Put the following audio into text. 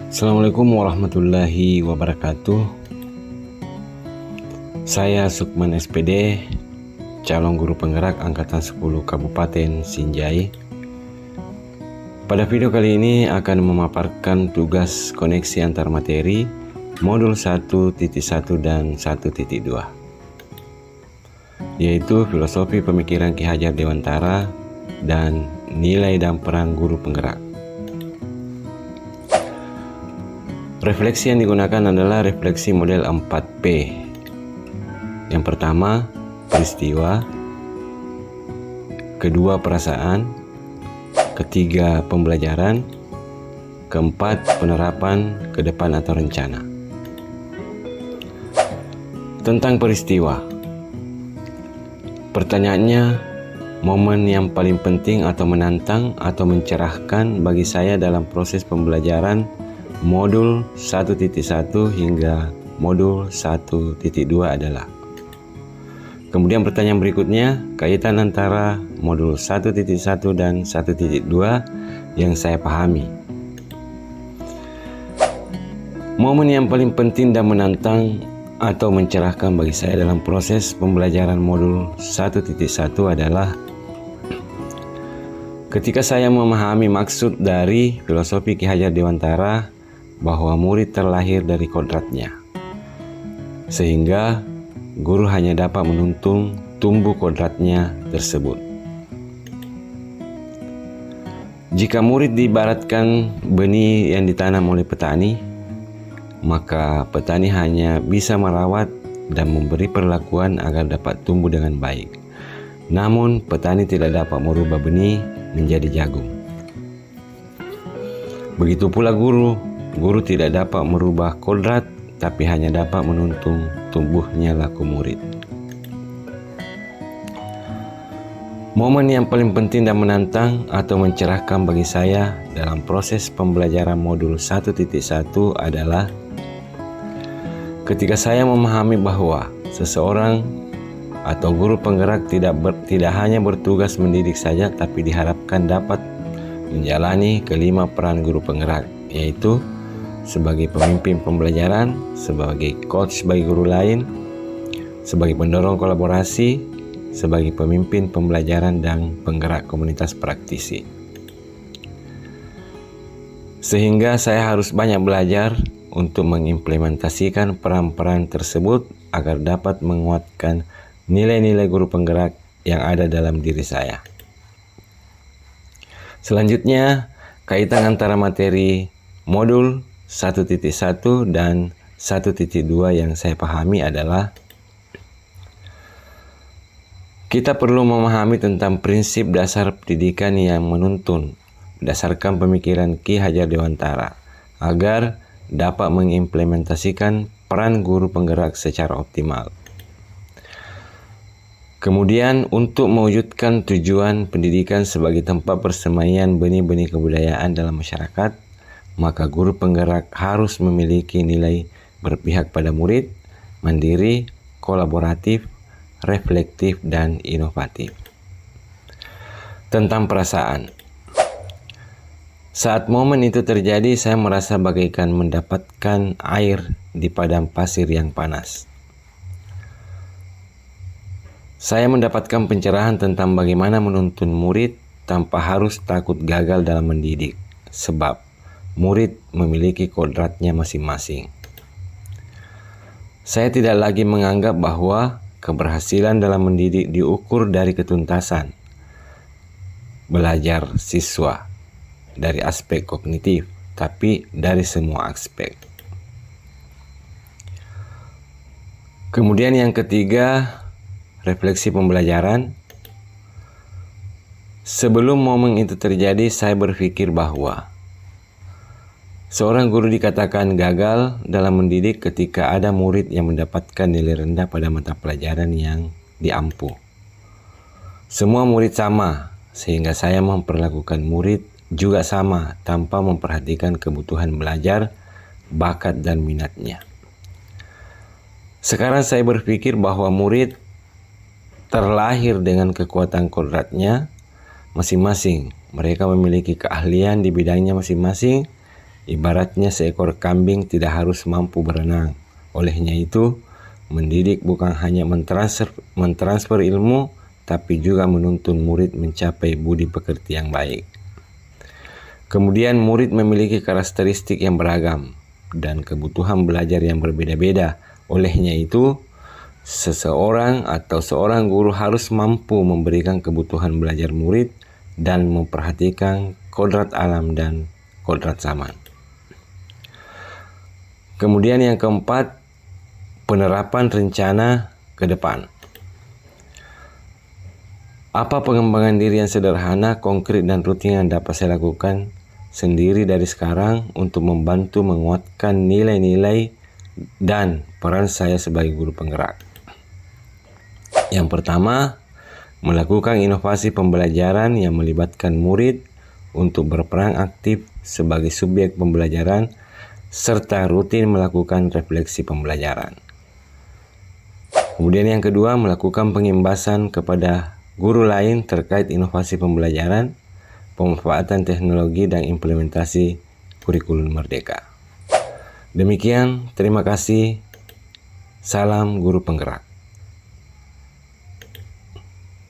Assalamualaikum warahmatullahi wabarakatuh. Saya Sukman SPD, calon guru penggerak Angkatan 10 Kabupaten Sinjai. Pada video kali ini akan memaparkan tugas koneksi antar materi modul 1.1 dan 1.2, yaitu filosofi pemikiran Ki Hajar Dewantara dan nilai dan peran guru penggerak. Refleksi yang digunakan adalah refleksi model 4P. Yang pertama, peristiwa. Kedua, perasaan. Ketiga, pembelajaran. Keempat, penerapan ke depan atau rencana. Tentang peristiwa. Pertanyaannya, momen yang paling penting atau menantang atau mencerahkan bagi saya dalam proses pembelajaran modul 1.1 hingga modul 1.2 adalah. Kemudian pertanyaan berikutnya, kaitan antara modul 1.1 dan 1.2 yang saya pahami. Momen yang paling penting dan menantang atau mencerahkan bagi saya dalam proses pembelajaran modul 1.1 adalah ketika saya memahami maksud dari filosofi Ki Hajar Dewantara bahwa murid terlahir dari kodratnya, sehingga guru hanya dapat menuntun tumbuh kodratnya tersebut. Jika murid diibaratkan benih yang ditanam oleh petani, maka petani hanya bisa merawat dan memberi perlakuan agar dapat tumbuh dengan baik. Namun petani tidak dapat merubah benih menjadi jagung. Begitu pula Guru tidak dapat merubah kodrat, tapi hanya dapat menuntun tumbuhnya laku murid. Momen yang paling penting dan menantang atau mencerahkan bagi saya dalam proses pembelajaran modul 1.1 adalah ketika saya memahami bahwa seseorang atau guru penggerak tidak hanya bertugas mendidik saja, tapi diharapkan dapat menjalani kelima peran guru penggerak, yaitu sebagai pemimpin pembelajaran, sebagai coach bagi guru lain, sebagai pendorong kolaborasi, sebagai pemimpin pembelajaran dan penggerak komunitas praktisi. Sehingga saya harus banyak belajar untuk mengimplementasikan peran-peran tersebut agar dapat menguatkan nilai-nilai guru penggerak yang ada dalam diri saya. Selanjutnya, kaitan antara materi modul 1.1 dan 1.2 yang saya pahami adalah kita perlu memahami tentang prinsip dasar pendidikan yang menuntun berdasarkan pemikiran Ki Hajar Dewantara agar dapat mengimplementasikan peran guru penggerak secara optimal. Kemudian untuk mewujudkan tujuan pendidikan sebagai tempat persemaian benih-benih kebudayaan dalam masyarakat, maka guru penggerak harus memiliki nilai berpihak pada murid, mandiri, kolaboratif, reflektif, dan inovatif. Tentang perasaan. Saat momen itu terjadi, saya merasa bagaikan mendapatkan air di padang pasir yang panas. Saya mendapatkan pencerahan tentang bagaimana menuntun murid tanpa harus takut gagal dalam mendidik, sebab murid memiliki kodratnya masing-masing. Saya tidak lagi menganggap bahwa keberhasilan dalam mendidik diukur dari ketuntasan belajar siswa dari aspek kognitif, tapi dari semua aspek. Kemudian yang ketiga, refleksi pembelajaran. Sebelum momen itu terjadi, saya berpikir bahwa seorang guru dikatakan gagal dalam mendidik ketika ada murid yang mendapatkan nilai rendah pada mata pelajaran yang diampu. Semua murid sama, sehingga saya memperlakukan murid juga sama tanpa memperhatikan kebutuhan belajar, bakat, dan minatnya. Sekarang saya berpikir bahwa murid terlahir dengan kekuatan kodratnya masing-masing. Mereka memiliki keahlian di bidangnya masing-masing Ibaratnya seekor kambing tidak harus mampu berenang. Olehnya itu, mendidik bukan hanya mentransfer ilmu, tapi juga menuntun murid mencapai budi pekerti yang baik. Kemudian murid memiliki karakteristik yang beragam dan kebutuhan belajar yang berbeda-beda. Olehnya itu, seseorang atau seorang guru harus mampu memberikan kebutuhan belajar murid dan memperhatikan kodrat alam dan kodrat zaman. Kemudian yang keempat, penerapan rencana ke depan. Apa pengembangan diri yang sederhana, konkret, dan rutin yang dapat saya lakukan sendiri dari sekarang untuk membantu menguatkan nilai-nilai dan peran saya sebagai guru penggerak? Yang pertama, melakukan inovasi pembelajaran yang melibatkan murid untuk berperan aktif sebagai subjek pembelajaran serta rutin melakukan refleksi pembelajaran. Kemudian yang kedua, melakukan pengimbasan kepada guru lain terkait inovasi pembelajaran, pemanfaatan teknologi, dan implementasi kurikulum merdeka. Demikian, terima kasih. Salam guru penggerak.